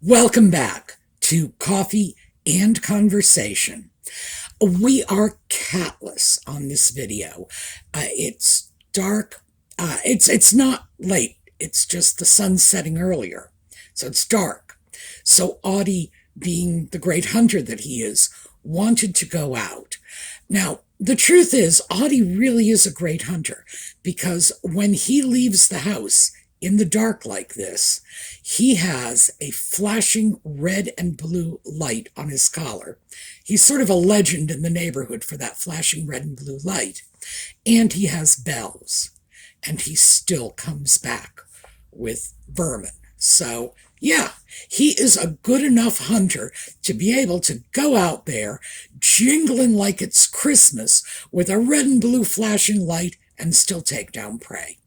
Welcome back to Coffee and Conversation. We are catless on this video. It's dark. It's not late. It's just the sun setting earlier. So it's dark. So Audie, being the great hunter that he is, wanted to go out. Now, the truth is, Audie really is a great hunter because when he leaves the house in the dark like this, he has a flashing red and blue light on his collar. He's sort of a legend in the neighborhood for that flashing red and blue light. And he has bells. And he still comes back with vermin. So, yeah, he is a good enough hunter to be able to go out there jingling like it's Christmas with a red and blue flashing light and still take down prey.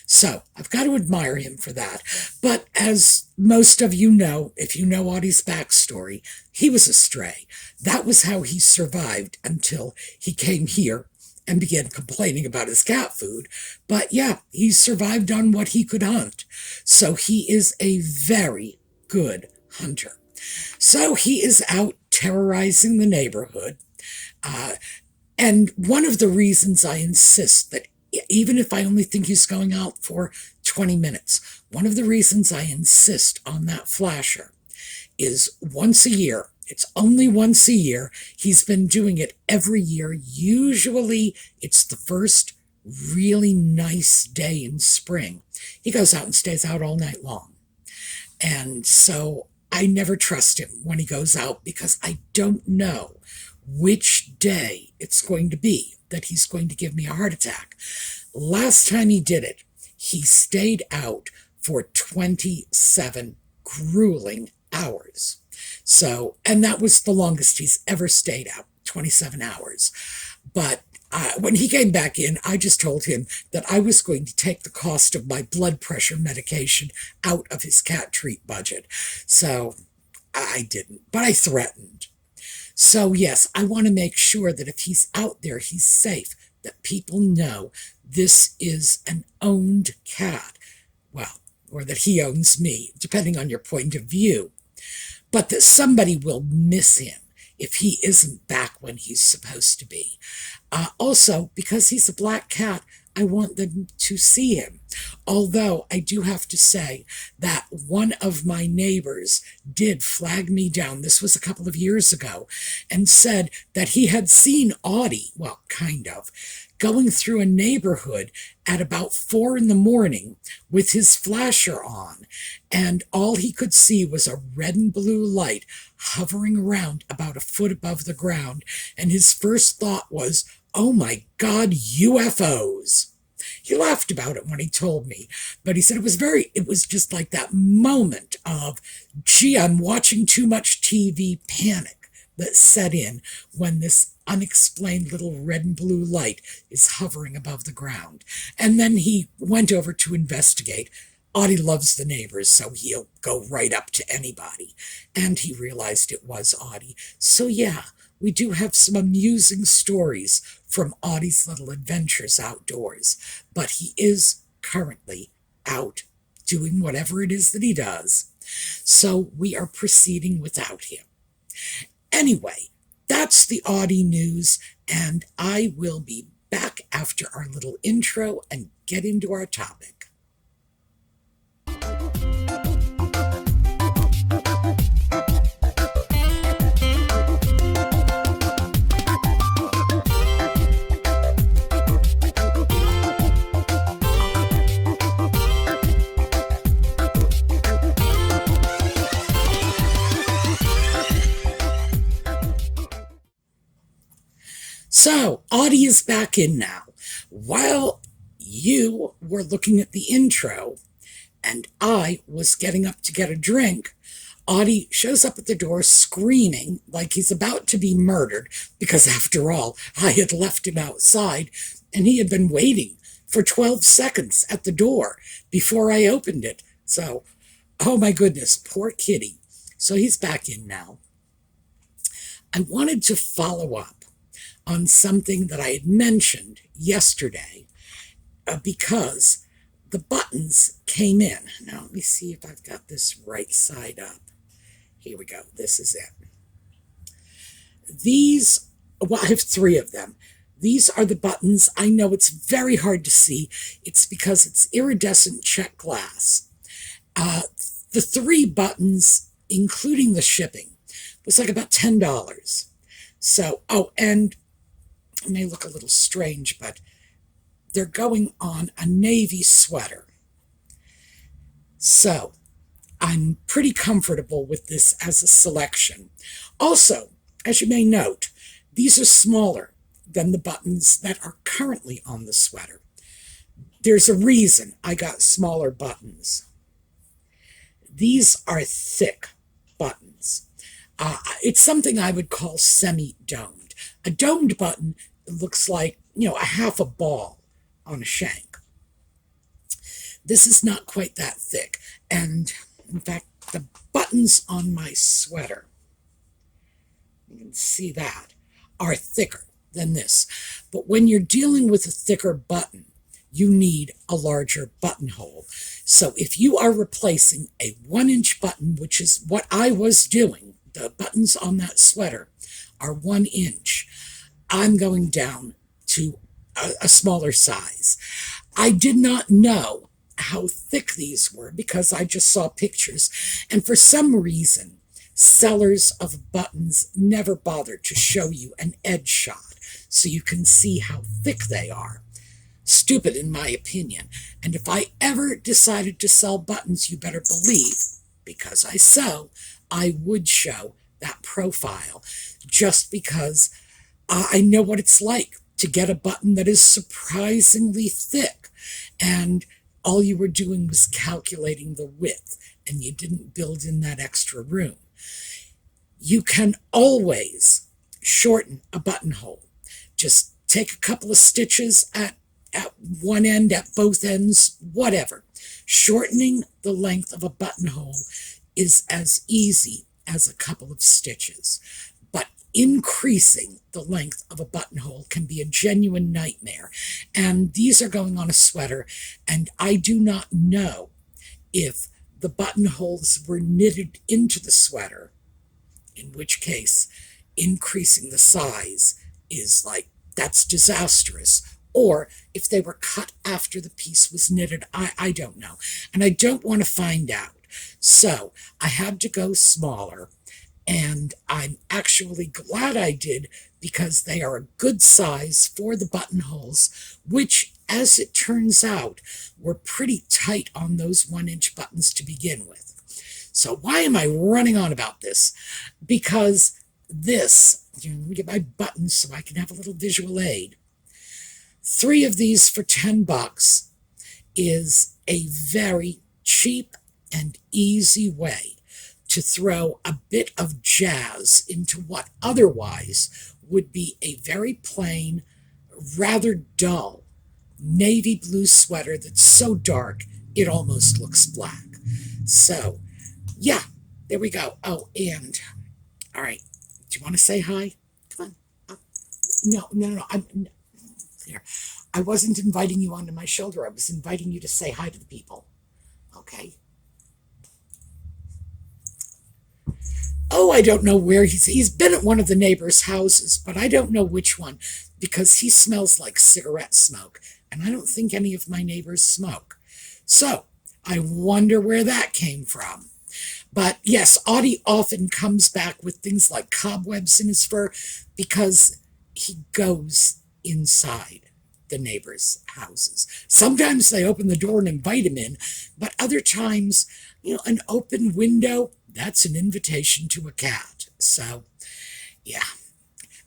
So I've got to admire him for that. But as most of you know, if you know Audie's backstory, he was a stray. That was how he survived until he came here and began complaining about his cat food. But yeah, he survived on what he could hunt. So he is a very good hunter. So he is out terrorizing the neighborhood. And one of the reasons I insist that even if I only think he's going out for 20 minutes, one of the reasons I insist on that flasher is once a year. It's only once a year. He's been doing it every year. Usually it's the first really nice day in spring. He goes out and stays out all night long. And so I never trust him when he goes out because I don't know which day it's going to be that he's going to give me a heart attack. Last time he did it, he stayed out for 27 grueling hours. So, and that was the longest he's ever stayed out, 27 hours. But when he came back in, I just told him that I was going to take the cost of my blood pressure medication out of his cat treat budget. So I didn't, but I threatened. So yes, I want to make sure that if he's out there, he's safe, that people know this is an owned cat. Well, or that he owns me, depending on your point of view. But that somebody will miss him if he isn't back when he's supposed to be. Also, because he's a black cat, I want them to see him. Although I do have to say that one of my neighbors did flag me down, this was a couple of years ago, and said that he had seen Audie, well, kind of, going through a neighborhood at about 4 a.m. with his flasher on, and all he could see was a red and blue light hovering around about a foot above the ground, and his first thought was, "Oh my God, UFOs." He laughed about it when he told me, but he said it was just like that moment of, gee, I'm watching too much TV panic that set in when this unexplained little red and blue light is hovering above the ground. And then he went over to investigate. Audie loves the neighbors, so he'll go right up to anybody. And he realized it was Audie. So yeah, we do have some amusing stories from Audie's little adventures outdoors. But he is currently out doing whatever it is that he does. So we are proceeding without him. Anyway, that's the Audie news, and I will be back after our little intro and get into our topic. So, Audie is back in now. While you were looking at the intro and I was getting up to get a drink, Audie shows up at the door screaming like he's about to be murdered because, after all, I had left him outside and he had been waiting for 12 seconds at the door before I opened it. So, oh my goodness, poor kitty. So he's back in now. I wanted to follow up on something that I had mentioned yesterday because the buttons came in. Now, let me see if I've got this right side up. Here we go. This is it. These, well, I have 3 of them. These are the buttons. I know it's very hard to see. It's because it's iridescent check glass. The 3 buttons, including the shipping, was like about $10. So, oh, and it may look a little strange, but they're going on a navy sweater. So, I'm pretty comfortable with this as a selection. Also, as you may note, these are smaller than the buttons that are currently on the sweater. There's a reason I got smaller buttons. These are thick buttons. It's something I would call semi-domed. A domed button looks like, a half a ball on a shank. This is not quite that thick. And in fact, the buttons on my sweater, you can see that, are thicker than this. But when you're dealing with a thicker button, you need a larger buttonhole. So if you are replacing a 1-inch button, which is what I was doing, the buttons on that sweater are 1 inch, I'm going down to a smaller size. I did not know how thick these were because I just saw pictures. And for some reason, sellers of buttons never bothered to show you an edge shot so you can see how thick they are. Stupid in my opinion. And if I ever decided to sell buttons, you better believe, because I sew, I would show that profile just because I know what it's like to get a button that is surprisingly thick and all you were doing was calculating the width and you didn't build in that extra room. You can always shorten a buttonhole. Just take a couple of stitches at one end, at both ends, whatever. Shortening the length of a buttonhole is as easy as a couple of stitches. But increasing the length of a buttonhole can be a genuine nightmare. And these are going on a sweater, and I do not know if the buttonholes were knitted into the sweater, in which case increasing the size is like, that's disastrous. Or if they were cut after the piece was knitted, I don't know. And I don't want to find out. So I had to go smaller. And I'm actually glad I did because they are a good size for the buttonholes, which, as it turns out, were pretty tight on those 1-inch buttons to begin with. So why am I running on about this? Because this, let me get my buttons so I can have a little visual aid. 3 of these for $10 is a very cheap and easy way to throw a bit of jazz into what otherwise would be a very plain, rather dull navy blue sweater that's so dark it almost looks black. So, yeah, there we go. Oh, and, all right, do you want to say hi? Come on. No. Here. I wasn't inviting you onto my shoulder. I was inviting you to say hi to the people. Okay? Oh, I don't know where he's been at one of the neighbors' houses, but I don't know which one because he smells like cigarette smoke, and I don't think any of my neighbors smoke. So, I wonder where that came from. But yes, Audie often comes back with things like cobwebs in his fur because he goes inside the neighbors' houses. Sometimes they open the door and invite him in, but other times, an open window, that's an invitation to a cat. So, yeah.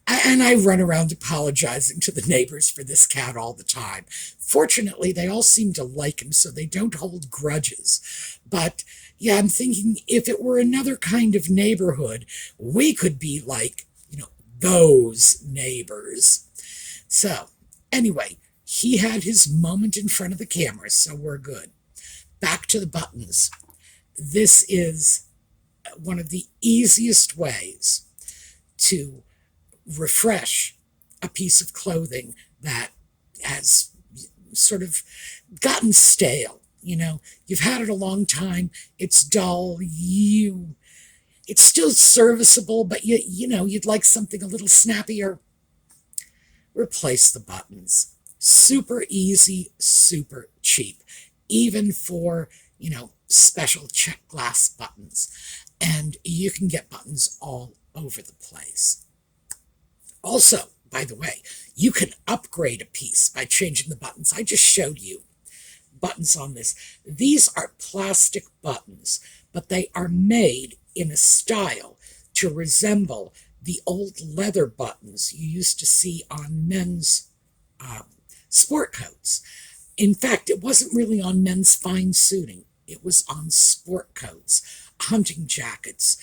And I run around apologizing to the neighbors for this cat all the time. Fortunately, they all seem to like him, so they don't hold grudges. But, yeah, I'm thinking if it were another kind of neighborhood, we could be like, those neighbors. So, anyway, he had his moment in front of the camera, so we're good. Back to the buttons. This is one of the easiest ways to refresh a piece of clothing that has sort of gotten stale. You've had it a long time. It's dull. You It's still serviceable, but you know, you'd like something a little snappier. Replace the buttons. Super easy, super cheap, even for, you know, special check glass buttons. And you can get buttons all over the place. Also, by the way, you can upgrade a piece by changing the buttons. I just showed you buttons on this. These are plastic buttons, but they are made in a style to resemble the old leather buttons you used to see on men's sport coats. In fact, it wasn't really on men's fine suiting. It was on sport coats, hunting jackets,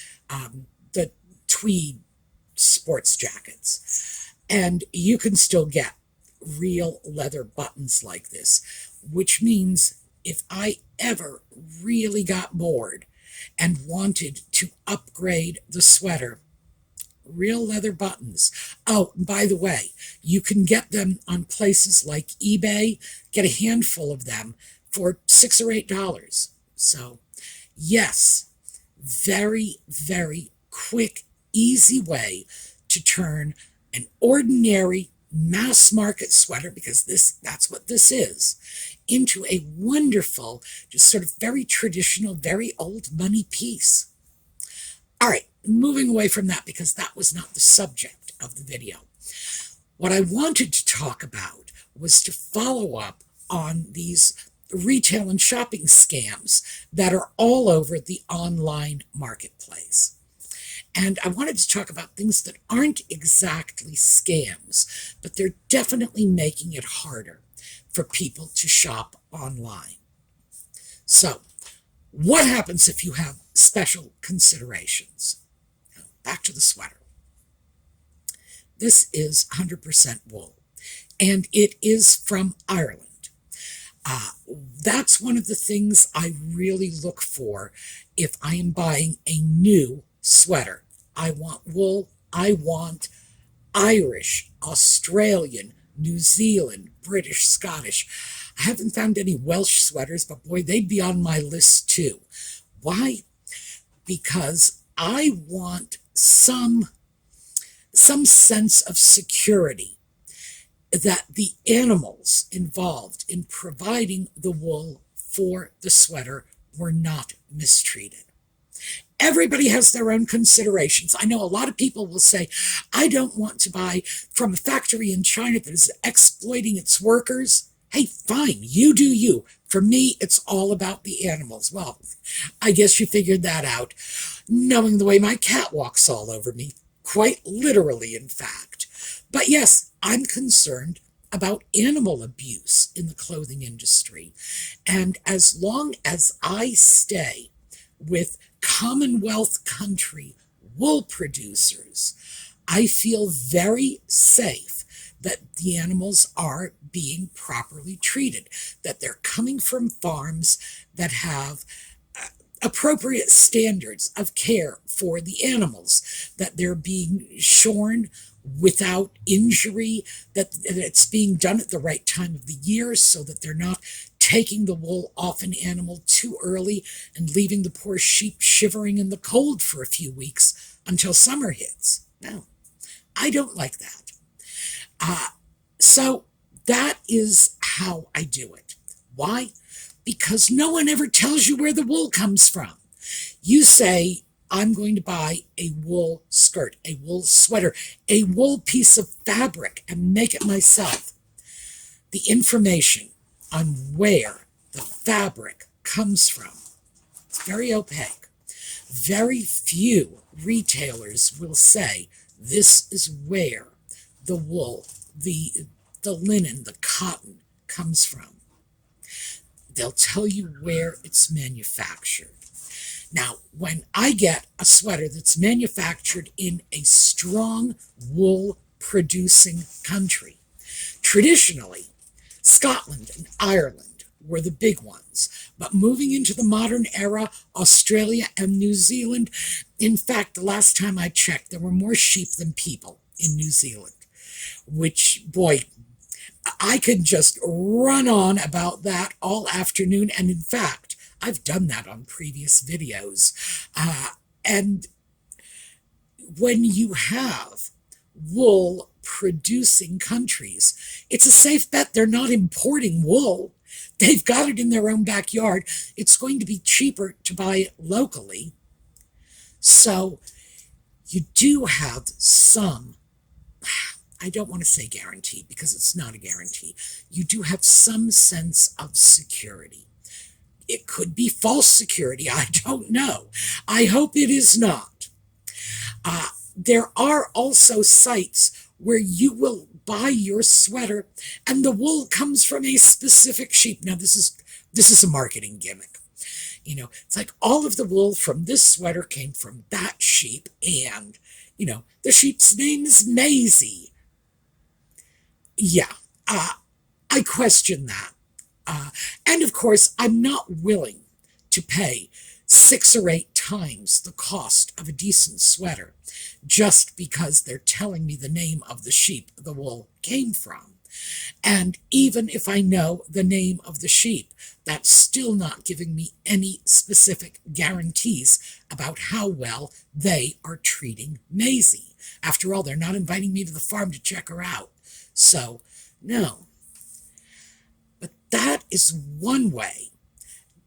the tweed sports jackets. And you can still get real leather buttons like this, which means if I ever really got bored and wanted to upgrade the sweater, real leather buttons. Oh, by the way, you can get them on places like eBay, get a handful of them for $6 or $8. So, yes, very, very quick, easy way to turn an ordinary mass market sweater, because that's what this is, into a wonderful, just sort of very traditional, very old money piece. All right, moving away from that because that was not the subject of the video. What I wanted to talk about was to follow up on these retail and shopping scams that are all over the online marketplace. And I wanted to talk about things that aren't exactly scams, but they're definitely making it harder for people to shop online. So, what happens if you have special considerations? Back to the sweater. This is 100% wool, and it is from Ireland. That's one of the things I really look for if I am buying a new sweater. I want wool. I want Irish, Australian, New Zealand, British, Scottish. I haven't found any Welsh sweaters, but boy, they'd be on my list too. Why? Because I want some sense of security that the animals involved in providing the wool for the sweater were not mistreated. Everybody has their own considerations. I know a lot of people will say, I don't want to buy from a factory in China that is exploiting its workers. Hey, fine, you do you. For me, it's all about the animals. Well, I guess you figured that out, knowing the way my cat walks all over me. Quite literally, in fact. But yes, I'm concerned about animal abuse in the clothing industry. And as long as I stay with Commonwealth country wool producers, I feel very safe that the animals are being properly treated, that they're coming from farms that have appropriate standards of care for the animals, that they're being shorn without injury, that it's being done at the right time of the year so that they're not taking the wool off an animal too early and leaving the poor sheep shivering in the cold for a few weeks until summer hits. No, I don't like that. So that is how I do it. Why? Because no one ever tells you where the wool comes from. You say, I'm going to buy a wool skirt, a wool sweater, a wool piece of fabric and make it myself. The information on where the fabric comes from, it's very opaque. Very few retailers will say, this is where the wool, the linen, the cotton comes from. They'll tell you where it's manufactured. Now, when I get a sweater that's manufactured in a strong wool producing country, traditionally, Scotland and Ireland were the big ones. But moving into the modern era, Australia and New Zealand, in fact, the last time I checked, there were more sheep than people in New Zealand, which, boy, I could just run on about that all afternoon. And in fact, I've done that on previous videos. And when you have wool producing countries, it's a safe bet they're not importing wool. They've got it in their own backyard. It's going to be cheaper to buy it locally. So you do have some, I don't want to say guarantee because it's not a guarantee. You do have some sense of security. It could be false security. I don't know. I hope it is not. There are also sites where you will buy your sweater and the wool comes from a specific sheep. Now, this is a marketing gimmick. You know, it's like all of the wool from this sweater came from that sheep, and, you know, the sheep's name is Maisie. Yeah, I question that. And of course, I'm not willing to pay 6 or 8 times the cost of a decent sweater just because they're telling me the name of the sheep the wool came from. And even if I know the name of the sheep, that's still not giving me any specific guarantees about how well they are treating Maisie. After all, they're not inviting me to the farm to check her out. So, no. But that is one way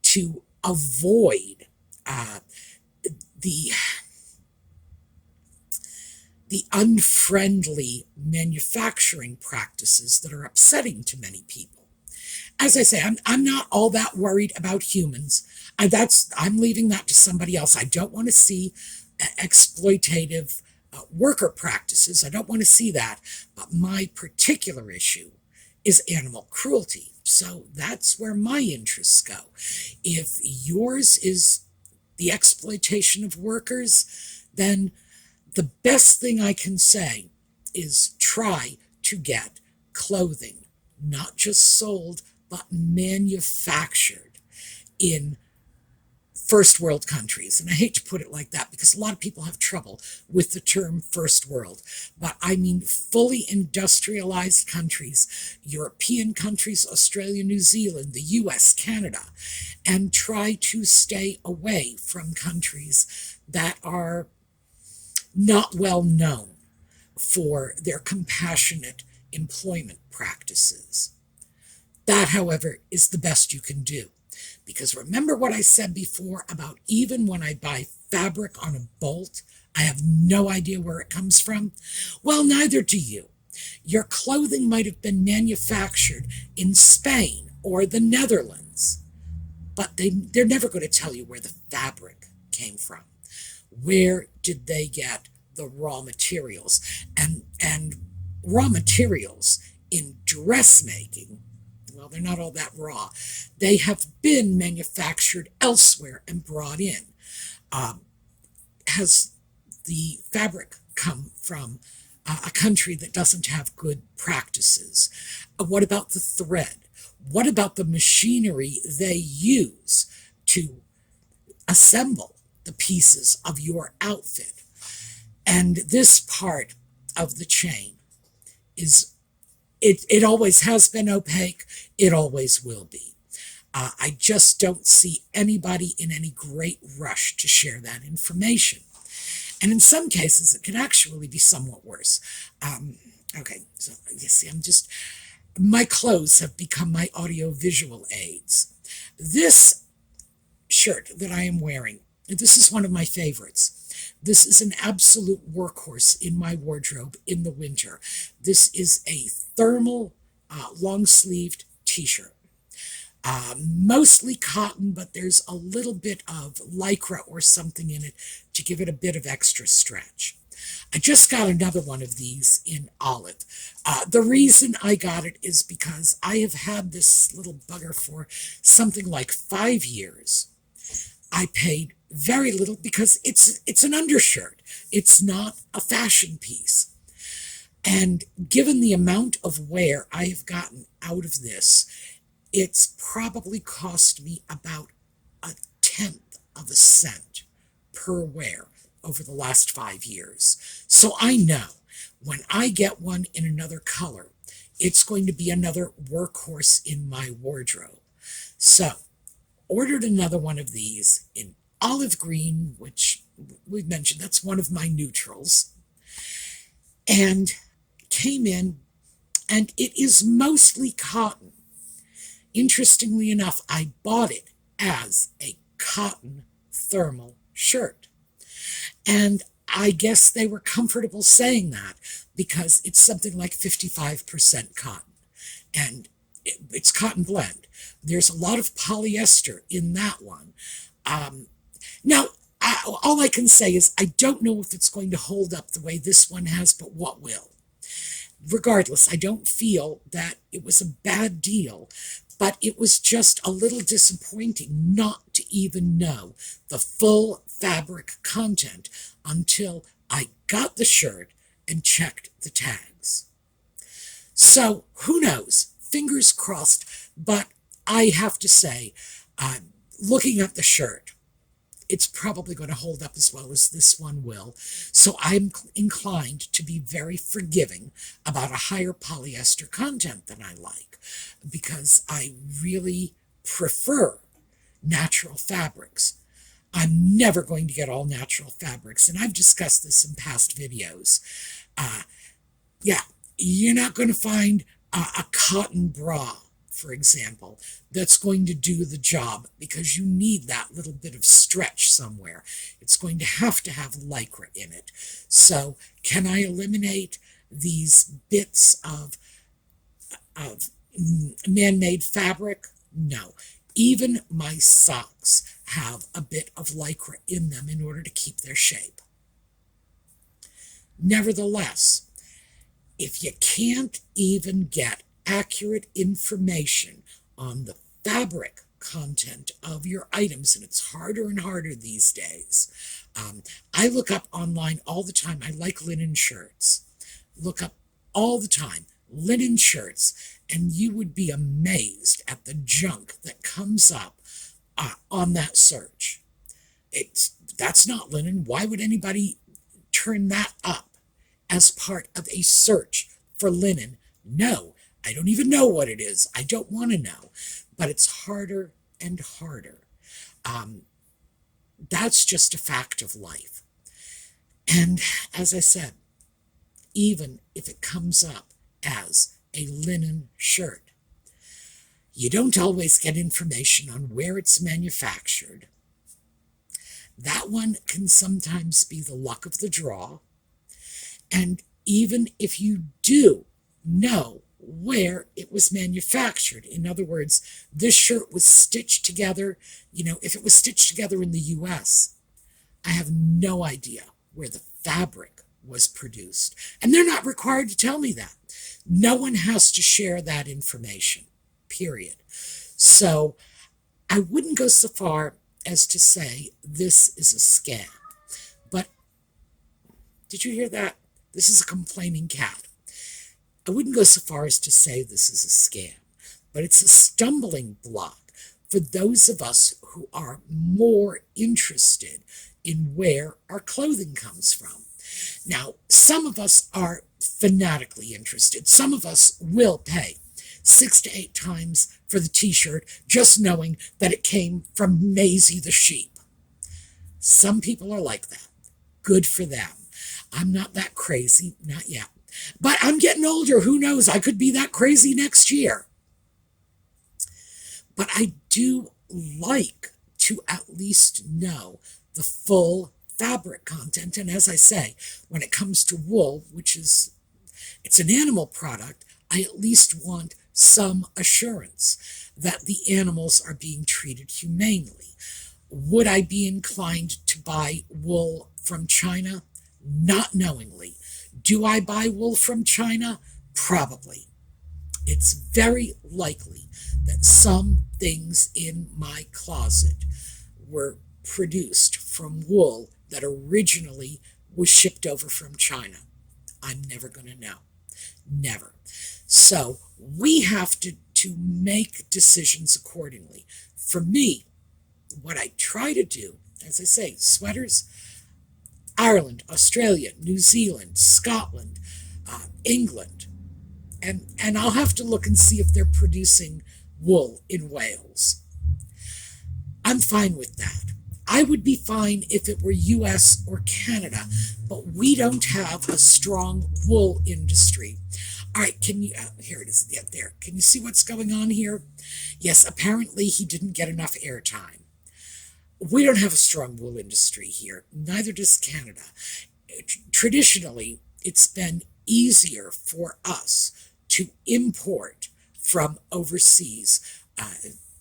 to avoid the unfriendly manufacturing practices that are upsetting to many people. As I say, I'm not all that worried about humans. I'm leaving that to somebody else. I don't want to see exploitative worker practices. I don't want to see that. But my particular issue is animal cruelty. So that's where my interests go. If yours is the exploitation of workers, then the best thing I can say is try to get clothing, not just sold, but manufactured in first world countries. And I hate to put it like that because a lot of people have trouble with the term first world, but I mean fully industrialized countries, European countries, Australia, New Zealand, the US, Canada, and try to stay away from countries that are not well known for their compassionate employment practices. That, however, is the best you can do. Because remember what I said before about even when I buy fabric on a bolt, I have no idea where it comes from? Well, neither do you. Your clothing might have been manufactured in Spain or the Netherlands, but they're never going to tell you where the fabric came from. Where did they get the raw materials? And raw materials in dressmaking, well, they're not all that raw. They have been manufactured elsewhere and brought in. Has the fabric come from a country that doesn't have good practices? What about the thread? What about the machinery they use to assemble the pieces of your outfit? And this part of the chain is, it always has been opaque, it always will be. I just don't see anybody in any great rush to share that information. And in some cases, it can actually be somewhat worse. Okay, so you see, my clothes have become my audio-visual aids. This shirt that I am wearing, this is one of my favorites. This is an absolute workhorse in my wardrobe in the winter. This is a thermal long-sleeved t-shirt. Mostly cotton, but there's a little bit of lycra or something in it to give it a bit of extra stretch. I just got another one of these in olive. The reason I got it is because I have had this little bugger for something like 5 years. I paid very little because it's an undershirt. It's not a fashion piece. And given the amount of wear I have gotten out of this, it's probably cost me about 1/10 of a cent per wear over the last 5 years. So I know when I get one in another color, it's going to be another workhorse in my wardrobe. So ordered another one of these in olive green, which we've mentioned that's one of my neutrals, and came in, and it is mostly cotton. Interestingly enough, I bought it as a cotton thermal shirt. And I guess they were comfortable saying that because it's something like 55% cotton. And it's cotton blend. There's a lot of polyester in that one. Now, all I can say is I don't know if it's going to hold up the way this one has, but what will? Regardless, I don't feel that it was a bad deal, but it was just a little disappointing not to even know the full fabric content until I got the shirt and checked the tags. So who knows? Fingers crossed, but I have to say, looking at the shirt, it's probably going to hold up as well as this one will. So I'm inclined to be very forgiving about a higher polyester content than I like, because I really prefer natural fabrics. I'm never going to get all natural fabrics, and I've discussed this in past videos. Yeah, you're not going to find a cotton bra, for example, that's going to do the job, because you need that little bit of stretch somewhere. It's going to have lycra in it. So can I eliminate these bits of man-made fabric? No. Even my socks have a bit of lycra in them in order to keep their shape. Nevertheless, if you can't even get accurate information on the fabric content of your items, and it's harder and harder these days. I look up online all the time. I like linen shirts. Look up all the time linen shirts, and you would be amazed at the junk that comes up on that search. That's not linen. Why would anybody turn that up as part of a search for linen? No. I don't even know what it is. I don't want to know. But it's harder and harder. That's just a fact of life. And as I said, even if it comes up as a linen shirt, you don't always get information on where it's manufactured. That one can sometimes be the luck of the draw. And even if you do know where it was manufactured, in other words, this shirt was stitched together, if it was stitched together in the US, I have no idea where the fabric was produced. And they're not required to tell me that. No one has to share that information, period. So I wouldn't go so far as to say this is a scam. But did you hear that? This is a complaining cat. I wouldn't go so far as to say this is a scam, but it's a stumbling block for those of us who are more interested in where our clothing comes from. Now, some of us are fanatically interested. Some of us will pay 6 to 8 times for the t-shirt just knowing that it came from Maisie the sheep. Some people are like that. Good for them. I'm not that crazy, not yet. But I'm getting older. Who knows? I could be that crazy next year. But I do like to at least know the full fabric content. And as I say, when it comes to wool, it's an animal product, I at least want some assurance that the animals are being treated humanely. Would I be inclined to buy wool from China? Not knowingly. Do I buy wool from China? Probably. It's very likely that some things in my closet were produced from wool that originally was shipped over from China. I'm never going to know. Never. So we have to make decisions accordingly. For me, what I try to do, as I say, sweaters, Ireland, Australia, New Zealand, Scotland, England, and I'll have to look and see if they're producing wool in Wales. I'm fine with that. I would be fine if it were US or Canada, but we don't have a strong wool industry. All right, can you, here it is, yeah, there. Can you see what's going on here? Yes, apparently he didn't get enough airtime. We don't have a strong wool industry here, neither does Canada. Traditionally, it's been easier for us to import from overseas.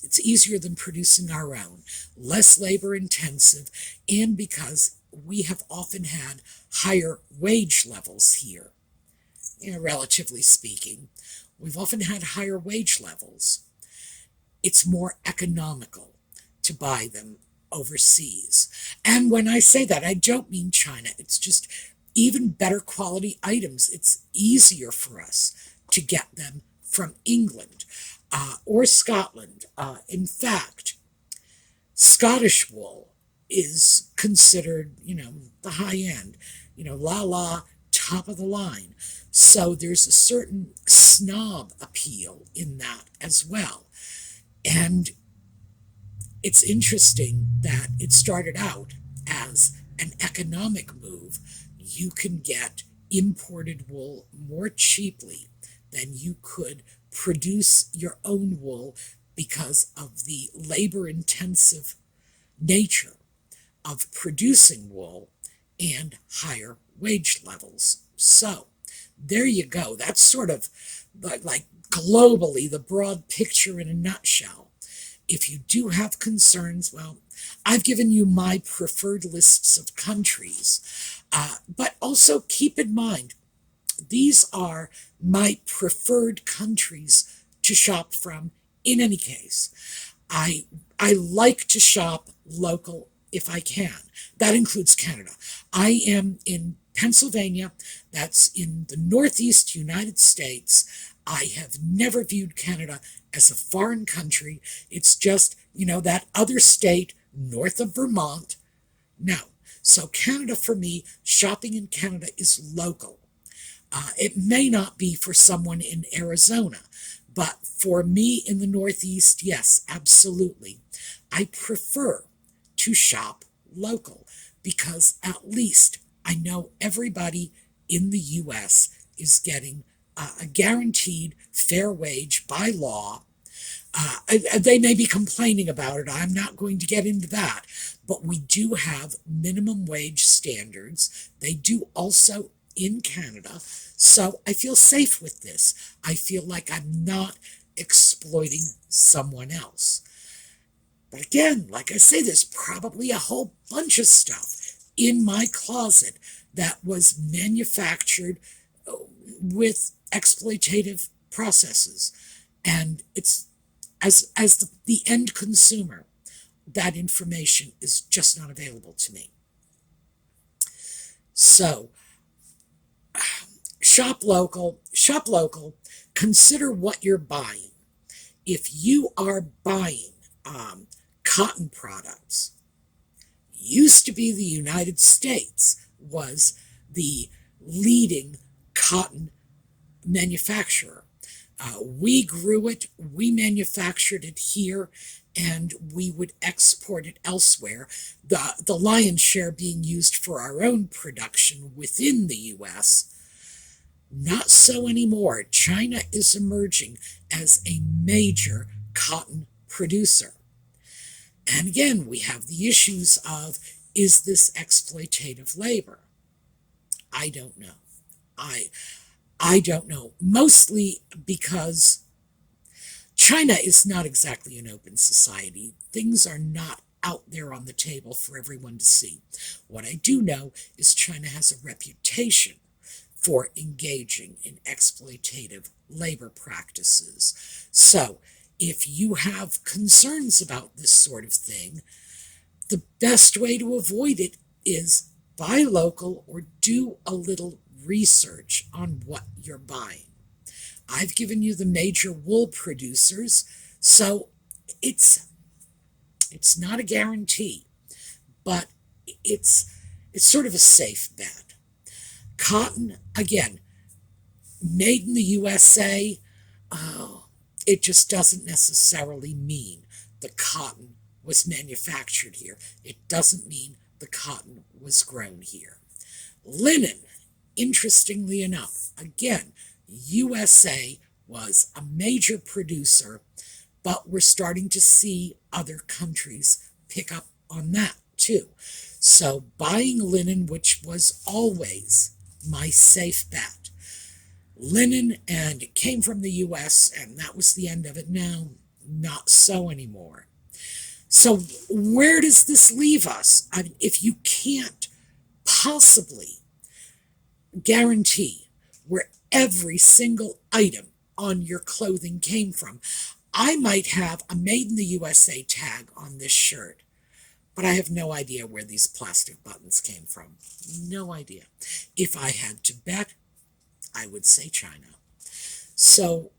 It's easier than producing our own, less labor intensive, and because we have often had higher wage levels here. Relatively speaking, we've often had higher wage levels. It's more economical to buy them overseas. And when I say that, I don't mean China. It's just even better quality items. It's easier for us to get them from England or Scotland. In fact, Scottish wool is considered, the high end, top of the line. So there's a certain snob appeal in that as well. And it's interesting that it started out as an economic move. You can get imported wool more cheaply than you could produce your own wool because of the labor-intensive nature of producing wool and higher wage levels. So there you go. That's sort of like globally the broad picture in a nutshell. If you do have concerns, well, I've given you my preferred lists of countries, but also keep in mind, these are my preferred countries to shop from in any case. I like to shop local if I can. That includes Canada. I am in Pennsylvania. That's in the Northeast United States. I have never viewed Canada as a foreign country. It's just, that other state north of Vermont. No. So Canada for me, shopping in Canada is local. It may not be for someone in Arizona, but for me in the Northeast, yes, absolutely. I prefer to shop local because at least I know everybody in the U.S. is getting a guaranteed fair wage by law. They may be complaining about it. I'm not going to get into that. But we do have minimum wage standards. They do also in Canada. So I feel safe with this. I feel like I'm not exploiting someone else. But again, like I say, there's probably a whole bunch of stuff in my closet that was manufactured with exploitative processes. And it's as the end consumer, that information is just not available to me. So shop local, consider what you're buying. If you are buying cotton products, used to be the United States was the leading cotton manufacturer. We grew it, we manufactured it here, and we would export it elsewhere, the lion's share being used for our own production within the U.S. Not so anymore. China is emerging as a major cotton producer. And again, we have the issues of, is this exploitative labor? I don't know. I don't know. Mostly because China is not exactly an open society. Things are not out there on the table for everyone to see. What I do know is China has a reputation for engaging in exploitative labor practices. So if you have concerns about this sort of thing, the best way to avoid it is buy local or do a little research on what you're buying. I've given you the major wool producers, so it's not a guarantee, but it's sort of a safe bet. Cotton, again, made in the USA, it just doesn't necessarily mean the cotton was manufactured here. It doesn't mean the cotton was grown here. Linen, interestingly enough, again, USA was a major producer, but we're starting to see other countries pick up on that too. So buying linen, which was always my safe bet. Linen, and it came from the US, and that was the end of it. Now, not so anymore. So where does this leave us? I mean, if you can't possibly guarantee where every single item on your clothing came from, I might have a Made in the USA tag on this shirt, but I have no idea where these plastic buttons came from. No idea. If I had to bet, I would say China. So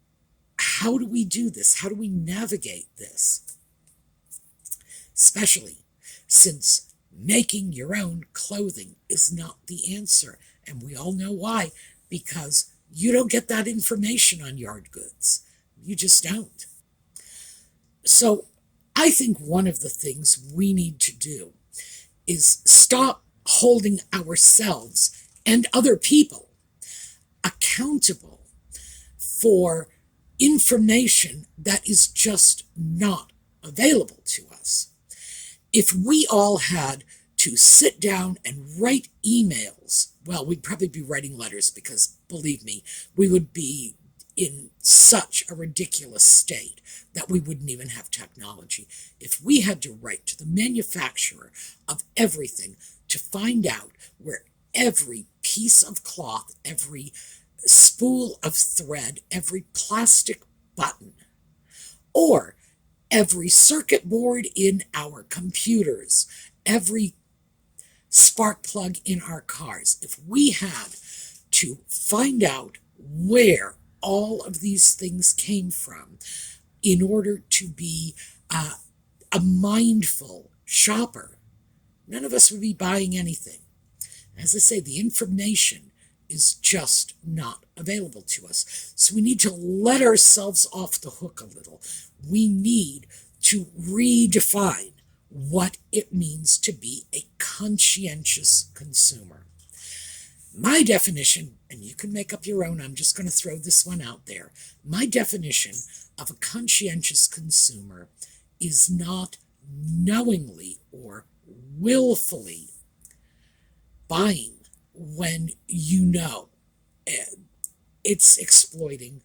how do we do this? How do we navigate this? Especially since making your own clothing is not the answer. And we all know why. Because you don't get that information on yard goods. You just don't. So I think one of the things we need to do is stop holding ourselves and other people accountable for information that is just not available to us. If we all had to sit down and write emails, well, we'd probably be writing letters because, believe me, we would be in such a ridiculous state that we wouldn't even have technology. If we had to write to the manufacturer of everything to find out where every piece of cloth, every spool of thread, every plastic button, or every circuit board in our computers, every spark plug in our cars, if we had to find out where all of these things came from in order to be a mindful shopper, none of us would be buying anything. As I say, the information is just not available to us. So we need to let ourselves off the hook a little. We need to redefine what it means to be a conscientious consumer. My definition, and you can make up your own, I'm just going to throw this one out there. My definition of a conscientious consumer is not knowingly or willfully buying when you know it's exploiting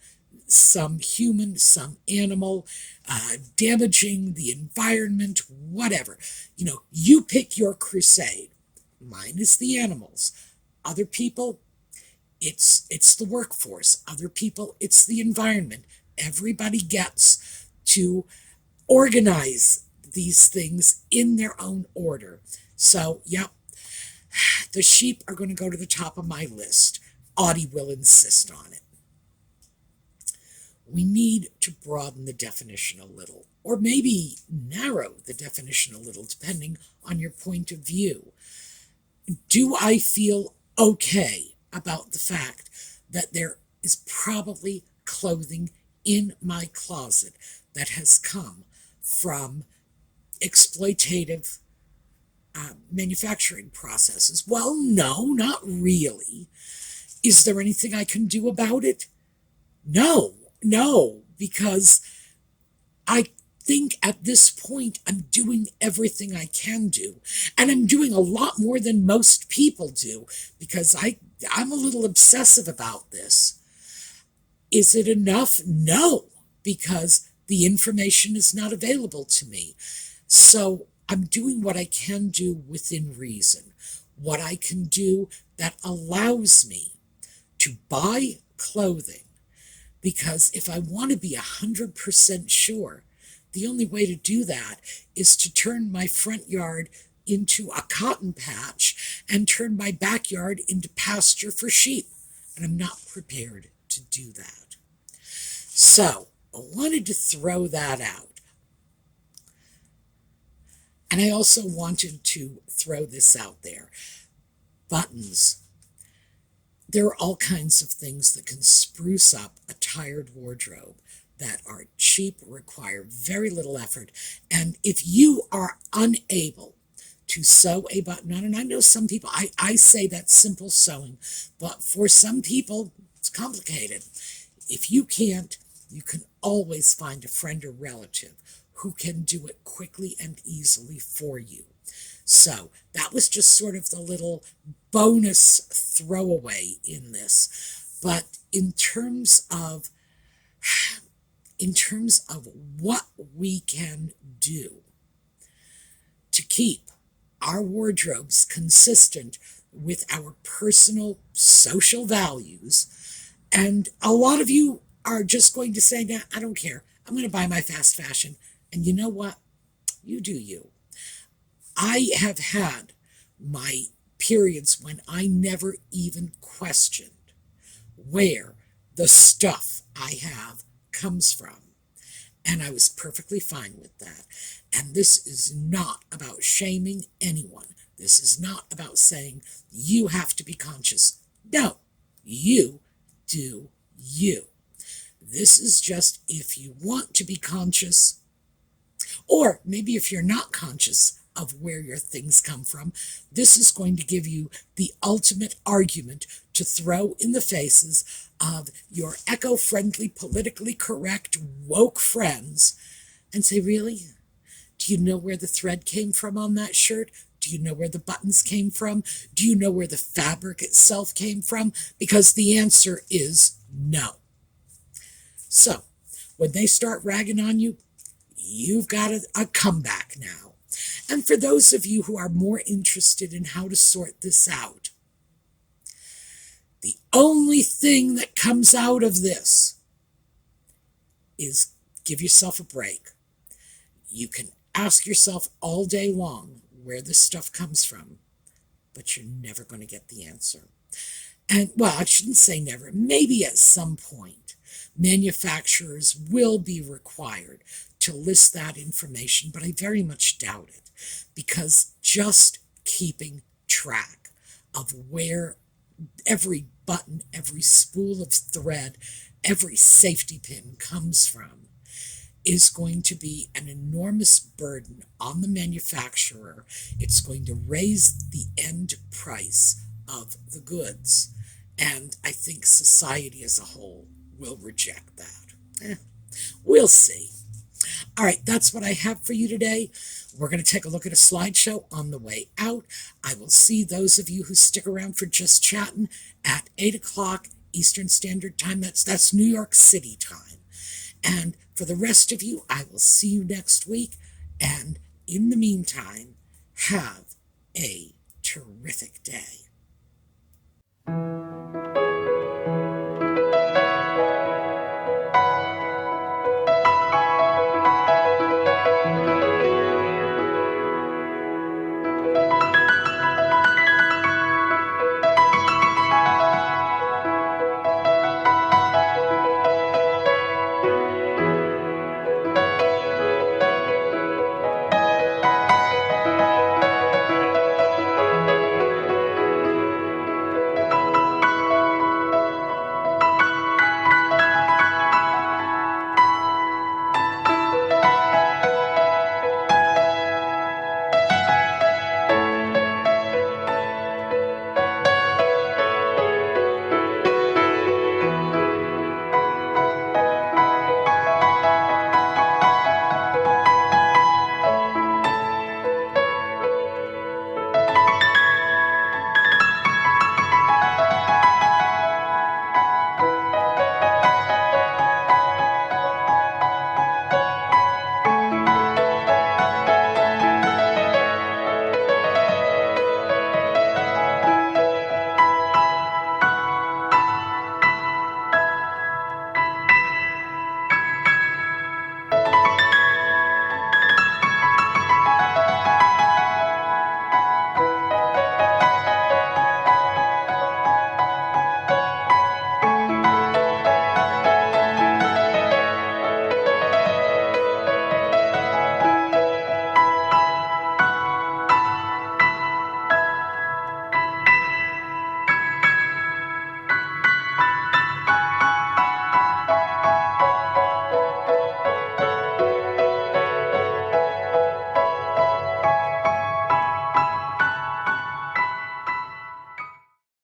some human, some animal, damaging the environment, whatever. You know, you pick your crusade. Mine is the animals. Other people, it's the workforce. Other people, it's the environment. Everybody gets to organize these things in their own order. So, yep, the sheep are going to go to the top of my list. Audie will insist on it. We need to broaden the definition a little, or maybe narrow the definition a little, depending on your point of view. Do I feel okay about the fact that there is probably clothing in my closet that has come from exploitative manufacturing processes? Well, no, not really. Is there anything I can do about it? No, because I think at this point I'm doing everything I can do, and I'm doing a lot more than most people do, because I'm a little obsessive about this. Is it enough? No, because the information is not available to me. So I'm doing what I can do within reason, what I can do that allows me to buy clothing, because if I want to be 100% sure, the only way to do that is to turn my front yard into a cotton patch and turn my backyard into pasture for sheep. And I'm not prepared to do that. So I wanted to throw that out. And I also wanted to throw this out there. Buttons. There are all kinds of things that can spruce up a tired wardrobe that are cheap, require very little effort. And if you are unable to sew a button on, and I know some people, I say that's simple sewing, but for some people, it's complicated. If you can't, you can always find a friend or relative who can do it quickly and easily for you. So that was just sort of the little bonus throwaway in this. But in terms of what we can do to keep our wardrobes consistent with our personal social values, and a lot of you are just going to say, nah, I don't care. I'm going to buy my fast fashion. And you know what? You do you. I have had my periods when I never even questioned where the stuff I have comes from. And I was perfectly fine with that. And this is not about shaming anyone. This is not about saying you have to be conscious. No, you do you. This is just if you want to be conscious, or maybe if you're not conscious of where your things come from, this is going to give you the ultimate argument to throw in the faces of your eco-friendly, politically correct, woke friends and say, really? Do you know where the thread came from on that shirt? Do you know where the buttons came from? Do you know where the fabric itself came from? Because the answer is no. So, when they start ragging on you, you've got a comeback now. And for those of you who are more interested in how to sort this out, the only thing that comes out of this is give yourself a break. You can ask yourself all day long where this stuff comes from, but you're never going to get the answer. And, well, I shouldn't say never. Maybe at some point, manufacturers will be required to list that information, but I very much doubt it, because just keeping track of where every button, every spool of thread, every safety pin comes from is going to be an enormous burden on the manufacturer. It's going to raise the end price of the goods, and I think society as a whole will reject that. We'll see. All right, that's what I have for you today. We're going to take a look at a slideshow on the way out. I will see those of you who stick around for Just Chatting at 8 o'clock Eastern Standard Time. That's New York City time. And for the rest of you, I will see you next week. And in the meantime, have a terrific day.